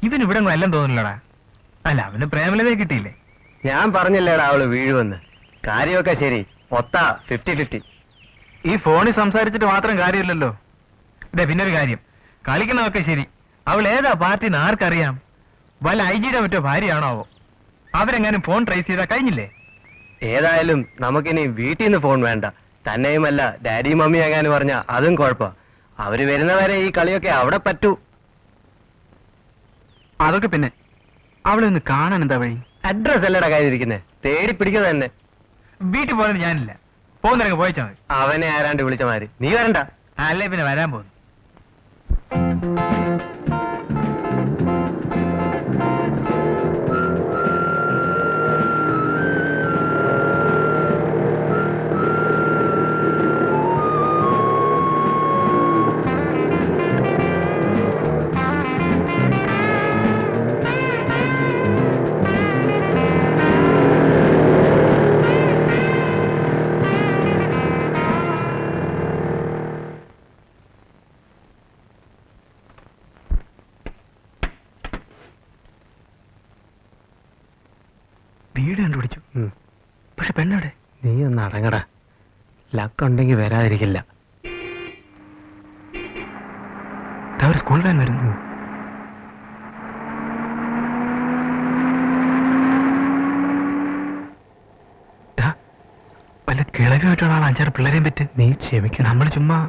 ഇവന് ഇവിടെ എല്ലാം തോന്നില്ലടാ. അല്ല, അവന് പ്രേമലതയെ കിട്ടിയില്ലേ? ഞാൻ പറഞ്ഞില്ലേടാ അവള് വീഴുവെന്ന്. കാര്യമൊക്കെ ശരി, 50-50. ഈ ഫോണിൽ സംസാരിച്ചിട്ട് മാത്രം കാര്യമില്ലല്ലോ. ഇതേ പിന്നൊരു കാര്യം, കളിക്കണമൊക്കെ ശരി, അവൾ ഏതാ പാർട്ടിന്ന് ആർക്കറിയാം? വല്ല ഐജിയുടെ മറ്റോ ഭാര്യയാണാവോ? അവരെങ്ങാനും ഫോൺ ട്രേസ് ചെയ്താൽ കഴിഞ്ഞില്ലേ? ഏതായാലും നമുക്കിനി വീട്ടിൽ നിന്ന് ഫോൺ വേണ്ട. തന്നെയുമല്ല, ഡാഡി മമ്മി എങ്ങാനും പറഞ്ഞ അതും കുഴപ്പ. അവര് വരുന്നവരെ ഈ കളിയൊക്കെ അവിടെ പറ്റൂ. അതൊക്കെ പിന്നെ അവളെ ഒന്ന് കാണാൻ എന്താ വഴി? അഡ്രസ് അല്ലടാ കയ്യിലിരിക്കുന്നേ, തേടി പിടിക്കുക തന്നെ. വീട്ടിൽ പോകുന്നത് ഞാനില്ല, പോകുന്നിറങ്ങി പോയിച്ചാ മതി. അവനെ ആരാണ്ട് വിളിച്ച മാതിരി നീ വരണ്ട. അല്ലേ പിന്നെ വരാൻ പോകുന്നു. വീട് കണ്ടുപിടിച്ചു, പക്ഷെ പെണ്ണവിടെ? നീ ഒന്ന് അടങ്ങടാ, ലക്കുണ്ടെങ്കിൽ വരാതിരിക്കില്ല. അവർ സ്കൂൾ വാൻ വരുന്നു. വല്ല കിളവിയായിട്ടാണ് 5-6 പിള്ളേരെയും പറ്റി. നീ ക്ഷമിക്കണം, നമ്മൾ ചുമ്മാ.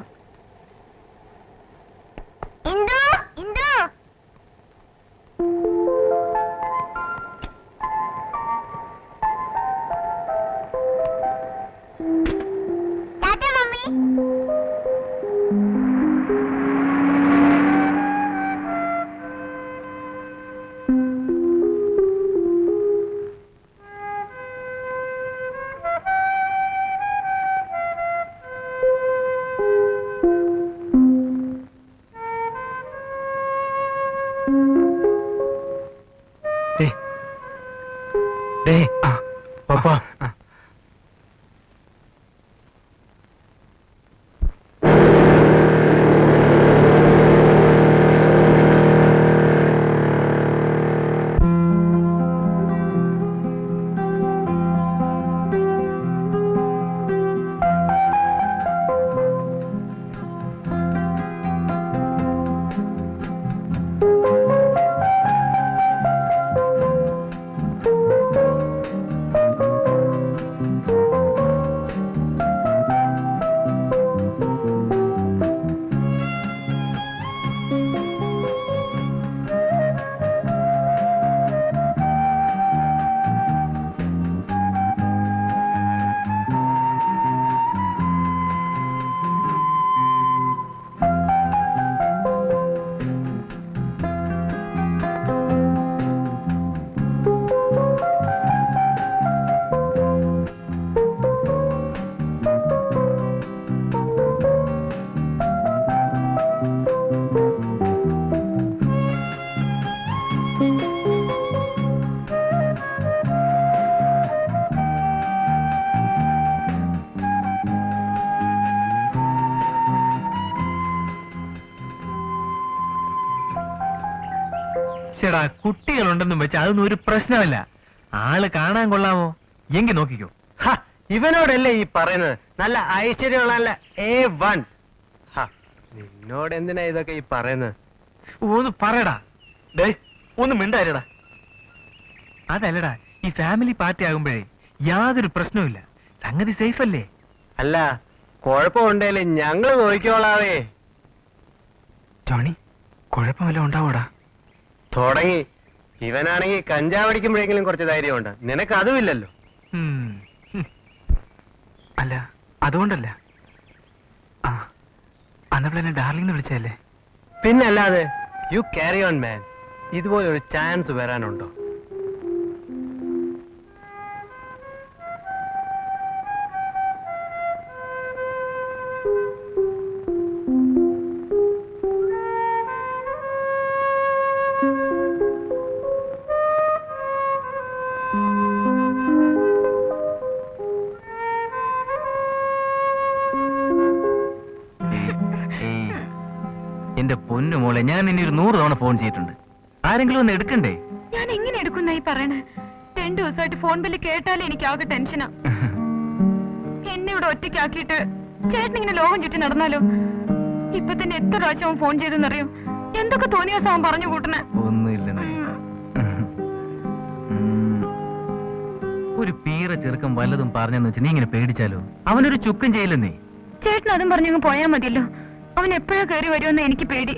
ചേടാ, കുട്ടികളുണ്ടെന്നും വെച്ച് അതൊന്നും ഒരു പ്രശ്നമല്ല. ആള് കാണാൻ കൊള്ളാമോ? എങ്കിൽ നോക്കിക്കോ. ഇവനോടല്ലേ ഈ പറയുന്നത്? നല്ല ഐശ്വര്യമുള്ള A1. നിന്നോട് എന്തിനാ ഇതൊക്കെ ഈ പറയുന്നത്? ഒന്ന് പറയടാ. ഒന്ന് മിണ്ടായിരടാ. അതല്ലടാ, ഈ ഫാമിലി പാർട്ടി ആകുമ്പോഴേ യാതൊരു പ്രശ്നവുമില്ല, സംഗതി സേഫ് അല്ലേ? അല്ല, കുഴപ്പമുണ്ടേലും ഞങ്ങള് നോക്കിക്കോളാവേ. ജോണി, കുഴപ്പമല്ല ഉണ്ടാവോടാ? തുടങ്ങി. ഇവനാണെങ്കിൽ കഞ്ചാവടിക്കുമ്പോഴെങ്കിലും കുറച്ച് ധൈര്യമുണ്ട്, നിനക്ക് അതുമില്ലല്ലോ. അല്ല, അതുകൊണ്ടല്ല. അന്നപ്പോഴെന്നെ ഡാർലിംഗ് വിളിച്ചല്ലേ? പിന്നല്ലാതെ. You carry on man. ഇതുപോലെ ഒരു ചാൻസ് വരാനുണ്ടോ? എന്റെ പൊന്നു മോളെ, ഞാൻ നിന്നെ ഒരു 100 തവണ ഫോൺ ചെയ്തിട്ടുണ്ട്. ആരെങ്കിലും ഒന്ന് എടുക്കണ്ടേ? ഞാൻ എങ്ങനെ എടുക്കുന്നായി പറയണേ? 2 ദിവസമായിട്ട് ഫോൺ ബില്ല് കേട്ടാലേ എനിക്ക് ആകെ ടെൻഷനാ. എന്നെ ഇവിടെ ഒറ്റയ്ക്കാക്കിയിട്ട് ചേട്ടൻ ഇങ്ങനെ ലോകം ചുറ്റി നടന്നാലോ? ഇപ്പൊ തന്നെ എത്ര പ്രാവശ്യം ഫോൺ ചെയ്തെന്നറിയോ? എന്തൊക്കെ തോന്നിയ സാം പറഞ്ഞു കൂട്ടണേ. ഒന്നുമില്ല. ഒരു പീറ ചെറുക്കം വല്ലതും പറഞ്ഞെന്ന് വെച്ച് നീ ഇങ്ങനെ പേടിച്ചാലോ? അവനൊരു ചുക്കും ചെയ്യില്ലെന്നേ. ചേട്ടൻ അതും പറഞ്ഞങ്ങ് പോയാ മതിയല്ലോ. അവൻ എപ്പോഴാ കയറി വരുമെന്ന് എനിക്ക് പേടി.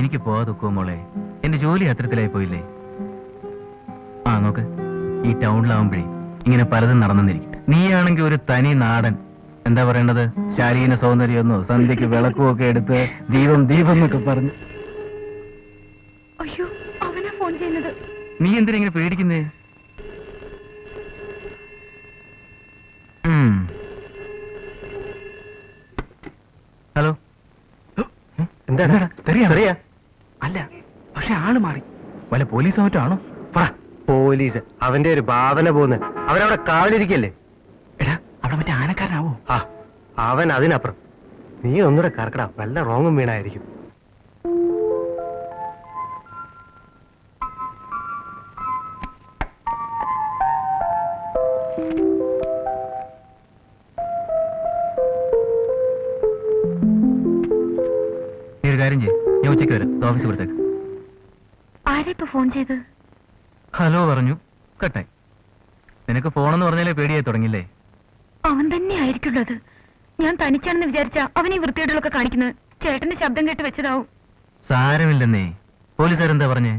എനിക്ക് പോവാതൊക്കോ മോളെ, എന്റെ ജോലി അത്തരത്തിലായി പോയില്ലേ. ആ നോക്ക്, ഈ ടൗണിലാവുമ്പോഴേ ഇങ്ങനെ പലതും നടന്നിരിക്കും. നീയാണെങ്കിൽ ഒരു തനി നാടൻ, എന്താ പറയേണ്ടത്, ശാരീരിക സൗന്ദര്യമൊന്നോ സന്ധ്യക്ക് വിളക്കും ഒക്കെ എടുത്ത് ദീപം ദീപം എന്നൊക്കെ പറഞ്ഞു. അയ്യോ, അവനാ ഫോൺ ചെയ്യുന്നത്. നീ എന്തിനാ ഇങ്ങനെ പേടിക്കുന്നേ? ഹലോ, എന്താണ്? അറിയാ? അല്ല, പക്ഷെ ആള് മാറി. വല്ല പോലീസോ മറ്റോ ആണോ? പോലീസ് അവന്റെ ഒരു ഭാവന പോന്ന്. അവനവിടെ കാവലിരിക്കല്ലേ? എടാ, അവിടെ മറ്റേ ആനക്കാരനാവോ? ആ, അവൻ അതിനപ്പുറം. നീ ഒന്നുകൂടെ കറക്കടാ, വല്ല റോങ്ങും വീണായിരിക്കും. നീ ഒരു കാര്യം ചെയ്യും, ഞാൻ ഉച്ചയ്ക്ക് വരാം, ഓഫീസിൽ കൊടുത്തേക്ക്. ആരാ ഇപ്പൊ ഫോൺ ചെയ്ത്? ഹലോ പറഞ്ഞു, കട്ടായി. നിനക്ക് ഫോണെന്ന് പറഞ്ഞാലേ പേടിയായി തുടങ്ങില്ലേ? അവൻ തന്നെ ആയിരിക്കുള്ളത്. ഞാൻ തനിച്ചാണെന്ന് വിചാരിച്ചാ അവൻ ഈ വൃത്തികേടുകളൊക്കെ കാണിക്കുന്നത്. ചേട്ടന്റെ ശബ്ദം കേട്ട് വെച്ചതാവും. സാരമില്ലെന്നേ. പോലീസുകാരെന്താ പറഞ്ഞേ?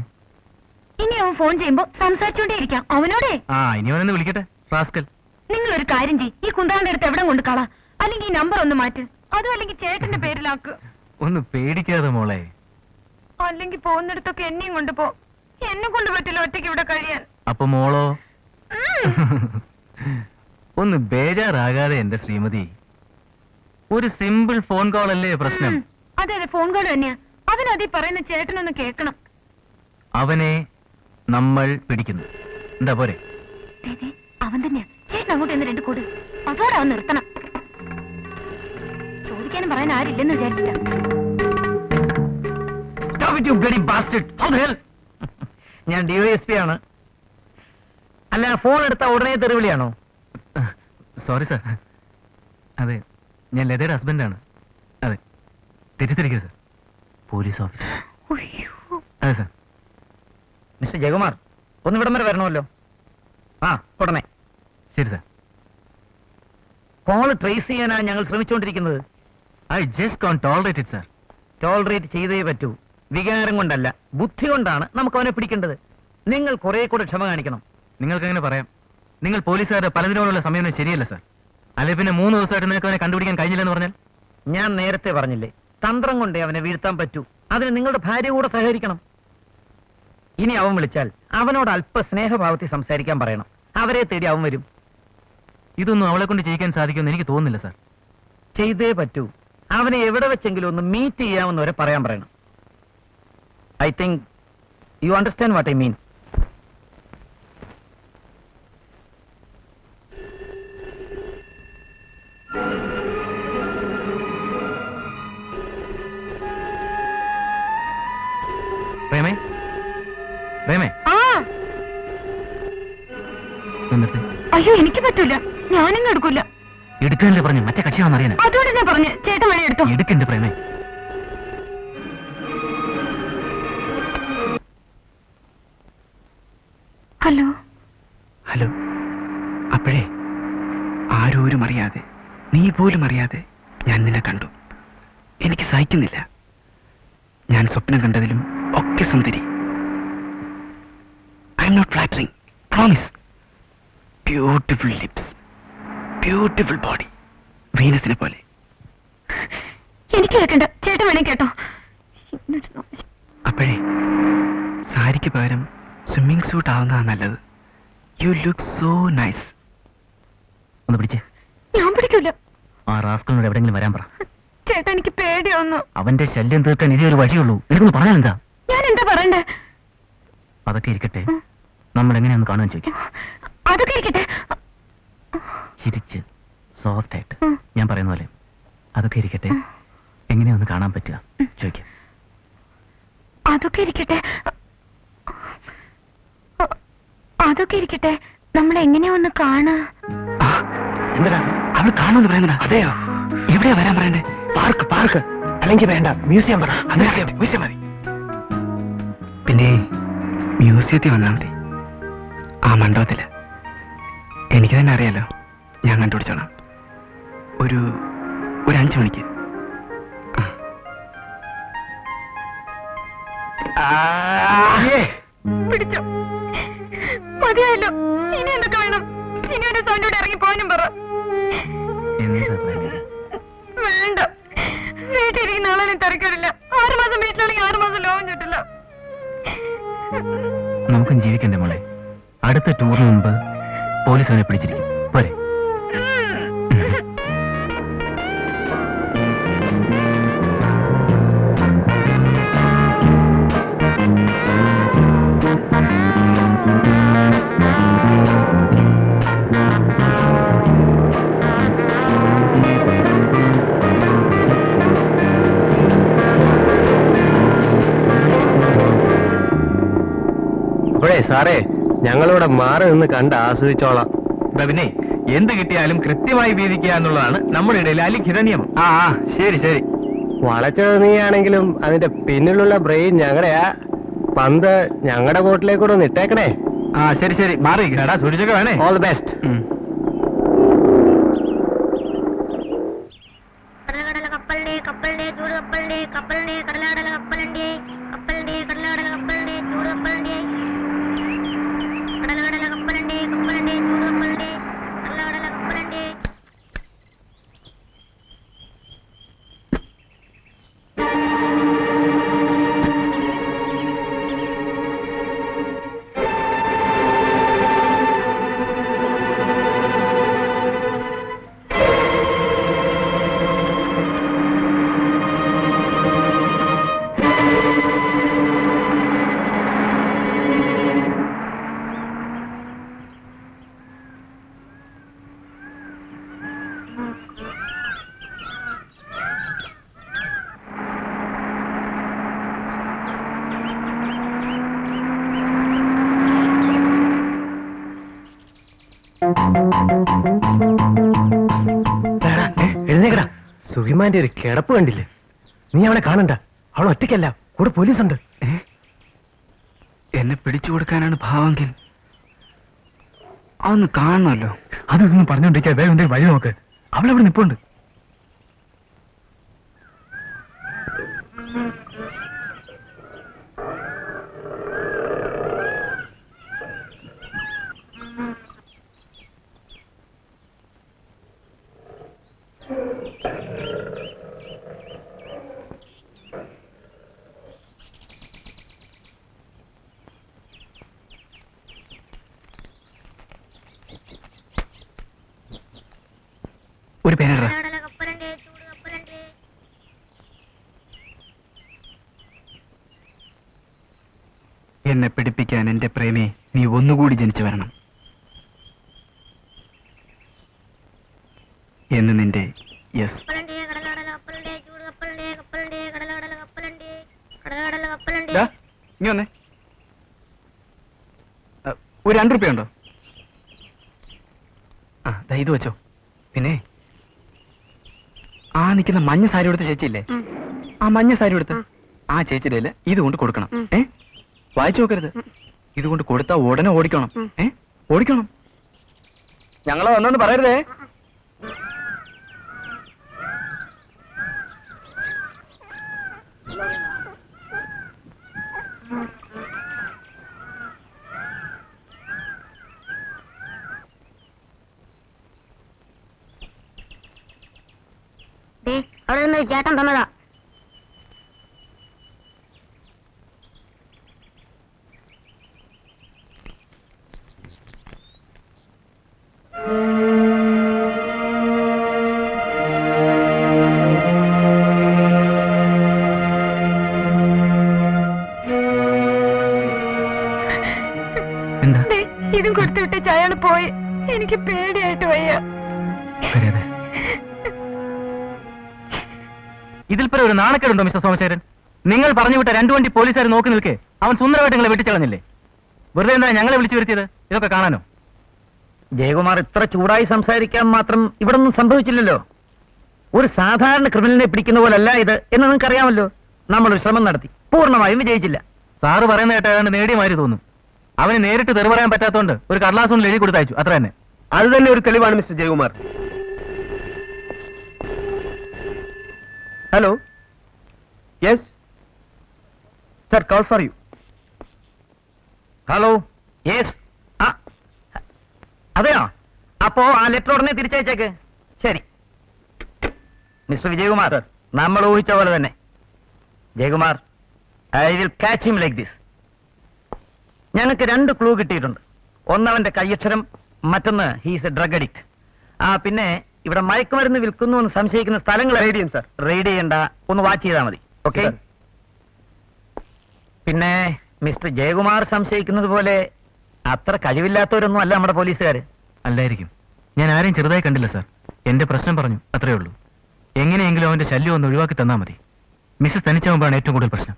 ഇനി അവൻ ഫോൺ ചെയ്യുമ്പോ സംസാരിച്ചോണ്ടേയിരിക്കാം അവനോടെ. ആ, ഇനി അവനെന്ന് വിളിക്കട്ടെ, റാസ്കൽ. നിങ്ങൾ ഒരു കാര്യം ചെയ്യ്, ഈ കുന്താന്റെ അടുത്ത് എവിടെ കൊണ്ട് കളാ, അല്ലെങ്കിൽ ഈ നമ്പർ ഒന്ന് മാറ്റ്. അതും അല്ലെങ്കിൽ ചേട്ടന്റെ പേരിലാക്ക്. ഒന്ന് പേടിക്കാതെ മോളെ. അല്ലെങ്കിൽ പോകുന്നിടത്തൊക്കെ എന്നെയും കൊണ്ടുപോ. എന്നെ കൊണ്ട് പറ്റില്ല ഒറ്റയ്ക്ക് ഇവിടെ കഴിയാൻ. അപ്പൊ മോളോ? ഒന്ന് ബേജാറാകാതെ എന്റെ ശ്രീമതി. ഒരു സിമ്പിൾ ഫോൺ കോൾ അല്ലേ പ്രശ്നം? അതെ അതെ, ഫോൺ കോൾ തന്നെയാ. അവനതീ പറയുന്ന ചേട്ടനൊന്ന് കേൾക്കണം. അവനെ നമ്മൾ പിടിക്കുന്നു, എന്താ പോരെ? അവൻ തന്നെയാ. ചേട്ടൻ അങ്ങോട്ട് എന്ന് 2 കൂട്. അതോടെ അവൻ നിർത്തണം. ചോദിക്കാനും പറയാൻ ആരില്ലെന്ന് വിചാരിച്ചിട്ടാ. ഞാൻ DYSP ആണ്. അല്ല, ഫോൺ എടുത്ത ഉടനെ തെറിവിളിയാണോ? സോറി സാർ, അതെ, ഞാൻ ലതയുടെ ഹസ്ബൻഡാണ്. അതെ, തെറ്റിദ്ധരിക്കരുത് സാർ, പോലീസ് ഓഫീസർ. അതെ സാർ. മിസ്റ്റർ ജയകുമാർ, ഒന്ന് ഇവിടം വരെ വരണമല്ലോ. ആ, ഉടനെ. ശരി സാർ. കോൾ ട്രേസ് ചെയ്യാനാണ് ഞങ്ങൾ ശ്രമിച്ചുകൊണ്ടിരിക്കുന്നത്. I just can't tolerate it sir. Tolerate ചെയ്തേ പറ്റൂ. വികാരം കൊണ്ടല്ല, ബുദ്ധി കൊണ്ടാണ് നമുക്ക് അവനെ പിടിക്കേണ്ടത്. നിങ്ങൾ കുറെ കൂടെ ക്ഷമ കാണിക്കണം. നിങ്ങൾക്ക് അങ്ങനെ പറയാം. നിങ്ങൾ പോലീസുകാരുടെ പലതിനോടുള്ള സമയം ശരിയല്ല സാർ. അല്ലെ പിന്നെ 3 ദിവസമായിട്ട് നിങ്ങൾക്ക് അവനെ കണ്ടുപിടിക്കാൻ കഴിഞ്ഞില്ലെന്ന് പറഞ്ഞാൽ? ഞാൻ നേരത്തെ പറഞ്ഞില്ലേ, തന്ത്രം കൊണ്ടേ അവനെ വീഴ്ത്താൻ പറ്റൂ. അതിന് നിങ്ങളുടെ ഭാര്യ കൂടെ സഹകരിക്കണം. ഇനി അവൻ വിളിച്ചാൽ അവനോട് അല്പ സ്നേഹഭാവത്തിൽ സംസാരിക്കാൻ പറയണം. അവരെ തേടി അവൻ വരും. ഇതൊന്നും അവളെ കൊണ്ട് ചെയ്യിക്കാൻ സാധിക്കുമെന്ന് എനിക്ക് തോന്നുന്നില്ല സാർ. ചെയ്തേ പറ്റൂ. അവനെ എവിടെ വെച്ചെങ്കിലും ഒന്ന് മീറ്റ് ചെയ്യാമെന്ന് വരെ പറയാൻ പറയണം. I think you understand what I mean. പ്രേമേ, പ്രേമേ. അയ്യോ, എനിക്ക് പറ്റൂല. ഞാനങ്ങ് എടുക്കൂല. എടുക്കാനല്ലേ പറഞ്ഞു, മറ്റേ കക്ഷിയാണെന്ന് അറിയാൻ. അതോടെ ഞാൻ പറഞ്ഞു, ചേട്ടൻ വഴി എടുത്തോ. എടുക്കണ്ട് പ്രേമേ. ഹലോ. ഹലോ. അപ്പോഴേ ആരോരും അറിയാതെ, നീ പോലും അറിയാതെ ഞാൻ നിന്നെ കണ്ടു. എനിക്ക് സഹിക്കുന്നില്ല. ഞാൻ സ്വപ്നം കണ്ടതിലും ഒക്കെ സുന്ദരി. I'm not flattering, promise. Beautiful lips, beautiful body, വീനസിനെ പോലെ. എനിക്ക് കേൾക്കണ്ട, ചേട്ടൻ വേണേ കേട്ടോ. അപ്പോഴേ സാരിക്ക് പകരം സ്വിമ്മിംഗ് സൂട്ട് ആവുന്നതാണ് നല്ലത്. You look so nice. ഒന്ന് പിടിച്ചേ. ഞാൻ പിടിക്കൂല. ആ റാസ്കലിനോട് എവിടെങ്കിലും വരാൻ പറ. ചേട്ടാ, എനിക്ക് പേടിയൊന്നു. അവന്റെ ശല്യം തീർക്കാൻ ഇതേ ഒരു വഴിയുള്ളൂ. എനിക്കൊന്ന് പറഞ്ഞാൽ എന്താ? ഞാൻ എന്താ പറയണ്ടേ? അതൊക്കെ ഇരിക്കട്ടെ, നമ്മൾ എങ്ങനെയൊന്ന് കാണുവാൻ ചോദിക്കും. അതൊക്കെ ഇരിക്കട്ടെ. ചിരിച്ച് സോഫ്റ്റ് ആയിട്ട് ഞാൻ പറയുന്ന പോലെ. അതൊക്കെ ഇരിക്കട്ടെ, എങ്ങനെയൊന്ന് കാണാൻ പറ്റുക ചോദിക്കും. അതൊക്കെ ഇരിക്കട്ടെ. അതൊക്കെ ഇരിക്കട്ടെ, നമ്മൾ എങ്ങനെയാ ഒന്ന് കാണാ? എന്താ അവൾ കാണുമെന്ന് പറയുന്നത്? അതെയോ? എവിടെയാ വരാൻ പറയണ്ടേ? പാർക്ക് പാർക്ക്, അല്ലെങ്കിൽ വേണ്ട മ്യൂസിയം പറ. മ്യൂസിയം മതി. പിന്നെ മ്യൂസിയത്തിൽ വന്നാൽ മതി. ആ മണ്ഡപത്തില് എനിക്ക് തന്നെ അറിയാലോ, ഞാൻ കണ്ടുപിടിച്ചോളാം. ഒരു 5 മണിക്ക്. പിടിച്ചോ, മതിയായല്ലോ. ഇനി എന്തൊക്കെ വേണം? ഇനി ഒരു സൗണ്ടോടെ ഇറങ്ങി പോകാനും പറ. വേണ്ട, വീട്ടിലിരിക്കുന്ന ആളെ തിരക്കിടില്ല. 6 മാസം വീട്ടിലാണെങ്കിൽ 6 മാസം ലോകം ചുറ്റില്ല. നമുക്കും ജീവിക്കണ്ടേ മോളെ? അടുത്ത ടൂറിന് മുമ്പ് പോലീസ് അവനെ പിടിച്ചിരിക്കും. പോരെ? അപ്പോഴേ സാറേ, ഞങ്ങളിവിടെ മാറി നിന്ന് കണ്ട് ആസ്വദിച്ചോളാം. പിന്നെ എന്ത് കിട്ടിയാലും കൃത്യമായി വീതിക്കുക എന്നുള്ളതാണ് നമ്മുടെ ഇടയിൽ അലിഖിത നിയമം. ആ ശരി ശരി. വളച്ചത് നീയാണെങ്കിലും അതിന്റെ പിന്നിലുള്ള ബ്രെയിൻ ഞങ്ങളുടെയാ. പന്ത് ഞങ്ങളുടെ കോട്ടിലേക്കൂടെ ഒന്ന് ഇട്ടേക്കണേ. ശരി ശരി, മാറി കേടാ, സൂക്ഷിച്ചൊക്കെ വേണേ. All the best. എഴുന്നേക്കടാ. സുഹിമാന്റെ ഒരു കിടപ്പ് കണ്ടില്ലേ? നീ അവളെ കാണണ്ട. അവൾ ഒറ്റയ്ക്കല്ല, കൂടെ പോലീസുണ്ട്. എന്നെ പിടിച്ചു കൊടുക്കാനാണ് ഭാവമെങ്കിൽ അതൊന്ന് കാണണമല്ലോ. അതൊന്നും പറഞ്ഞോണ്ടിരിക്കാ, വേഗം എന്തെങ്കിലും വഴി നോക്ക്. അവളവിടെ നിപ്പുണ്ട്. ഒരു പേനടാ. എന്നെ പിടിപ്പിക്കാൻ എന്റെ പ്രേമി നീ ഒന്നുകൂടി ജനിച്ചു വരണം എന്ന് നിന്റെ യെസ്. ഇനി വന്നേ. ഒരു 2 രൂപ ഉണ്ടോ? ഇത് വെച്ചോ. പിന്നെ ആ നിൽക്കുന്ന മഞ്ഞ സാരി എടുത്ത ചേച്ചിയില്ലേ, ആ മഞ്ഞ സാരി എടുത്ത് ആ ചേച്ചിയുടെ ഇതുകൊണ്ട് കൊടുക്കണം. വായിച്ചു നോക്കരുത്. ഇതുകൊണ്ട് കൊടുത്താ ഉടനെ ഓടിക്കണം. ഓടിക്കണം. ഞങ്ങളെ വന്നോന്ന് പറയരുതേ. അവിടെ നിന്ന് ചേട്ടൻ തന്നതാ. ഇതും കൊടുത്തുവിട്ട് അയാൾ പോയി. എനിക്ക് പേടിയായിട്ട് വയ്യ. ഇതിൽ പേര് ഒരു നാണക്കേടുണ്ടോ മിസ്റ്റർ സോമശേരൻ? നിങ്ങൾ പറഞ്ഞു വിട്ട 2 വണ്ടി പോലീസുകാർ നോക്കി നിൽക്കേ അവൻ സുന്ദരമായിട്ട് നിങ്ങളെ വെട്ടിച്ചളഞ്ഞില്ലേ? വെറുതെ എന്താ ഞങ്ങളെ വിളിച്ചു വരുത്തിയത്? ഇതൊക്കെ കാണാനോ? ജയകുമാർ ഇത്ര ചൂടായി സംസാരിക്കാൻ മാത്രം ഇവിടെ ഒന്നും സംഭവിച്ചില്ലല്ലോ. ഒരു സാധാരണ ക്രിമിനലിനെ പിടിക്കുന്ന പോലല്ല ഇത് എന്ന് നിങ്ങൾക്ക് അറിയാമല്ലോ. നമ്മളൊരു ശ്രമം നടത്തി, പൂർണ്ണമായും വിജയിച്ചില്ല. സാറ് പറയുന്ന കേട്ട ഏതാണ്ട് നേടിയ മാതിരി തോന്നും. അവന് നേരിട്ട് തെറി പറയാൻ പറ്റാത്തതുകൊണ്ട് ഒരു കടലാസ് കൊണ്ട് എഴുതി കൊടുത്തയച്ചു, അത്ര തന്നെ. അത് തന്നെ ഒരു തെളിവാണ് mister Jayakumar. Hello, yes sir, call for you. Hello, yes. അതെയോ? അപ്പോ ആ ലെറ്റർ ഉടനെ തിരിച്ചയച്ചേക്ക്. ശരി മിസ്റ്റർ വിജയകുമാർ, നമ്മൾ ഊഹിച്ച പോലെ തന്നെ. Jayakumar, I will catch him like this. ഞങ്ങൾക്ക് 2 ക്ലൂ കിട്ടിയിട്ടുണ്ട്. ഒന്നവന്റെ കയ്യക്ഷരം, മറ്റൊന്ന് ഹീസ് എ ഡ്രഗ് അഡിക്റ്റ്. പിന്നെ ഇവിടെ മയക്കുമരുന്ന് വിൽക്കുന്നു എന്ന് സംശയിക്കുന്ന സ്ഥലങ്ങൾ റെയ്ഡ് ചെയ്യും സർ. റെയ്ഡ് ചെയ്യണ്ട, ഒന്ന് വാച്ച് ചെയ്താൽ മതി. ഓക്കെ. പിന്നെ മിസ്റ്റർ ജയകുമാർ സംശയിക്കുന്നത് പോലെ അത്ര കഴിവില്ലാത്തവരൊന്നും അല്ല നമ്മുടെ പോലീസുകാർ. അല്ലായിരിക്കും. ഞാൻ ആരെയും ചെറുതായി കണ്ടില്ല സാർ. എന്റെ പ്രശ്നം പറഞ്ഞു, അത്രേ ഉള്ളൂ. എങ്ങനെയെങ്കിലും അവന്റെ ശല്യം ഒന്ന് ഒഴിവാക്കി തന്നാൽ മതി. മിസ്സസ് തനിച്ചാവുമ്പോഴാണ് ഏറ്റവും കൂടുതൽ പ്രശ്നം.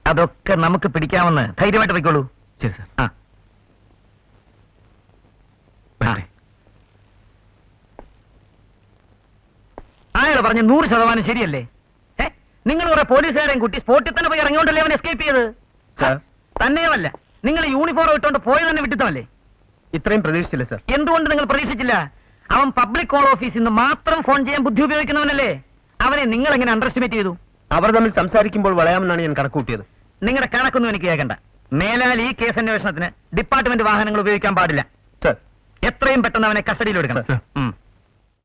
അതൊക്കെ നമുക്ക് പിടിക്കാമെന്ന് ധൈര്യമായിട്ട് പോയിക്കോളൂ. ശരി സാർ. ആ വരട്ടെ. അയാൾ പറഞ്ഞ 100% ശരിയല്ലേ? നിങ്ങൾ കുറെ പോലീസുകാരെയും കൂട്ടി സ്പോട്ടിൽ തന്നെ പോയി ഇറങ്ങിയോണ്ടല്ലേ അവൻ എസ്കേപ്പ് ചെയ്തത്? സാർ, തന്നെയുമല്ല, നിങ്ങൾ യൂണിഫോം ഇട്ടുകൊണ്ട് പോയി തന്നെ വിട്ടിട്ടമല്ലേ? ഇത്രയും പ്രതീക്ഷിച്ചില്ല സർ. എന്തുകൊണ്ട് നിങ്ങൾ പ്രതീക്ഷിച്ചില്ല? അവൻ പബ്ലിക് കോൾ ഓഫീസിൽ നിന്ന് മാത്രം ഫോൺ ചെയ്യാൻ ബുദ്ധി ഉപയോഗിക്കുന്നവനല്ലേ? അവനെ നിങ്ങൾ എങ്ങനെ അണ്ടർ എസ്റ്റിമേറ്റ് ചെയ്തു? അവർ തമ്മിൽ സംസാരിക്കുമ്പോൾ വളയാമെന്നാണ് ഞാൻ കണക്കൂട്ടിയത്. നിങ്ങളുടെ കണക്കൊന്നും എനിക്ക് കേൾക്കണ്ട. മേലാൽ ഈ കേസ് അന്വേഷണത്തിന് ഡിപ്പാർട്ട്മെന്റ് വാഹനങ്ങൾ ഉപയോഗിക്കാൻ പാടില്ല. സർ, എത്രയും പെട്ടെന്ന് അവനെ കസ്റ്റഡിയിൽ എടുക്കണം. സർ.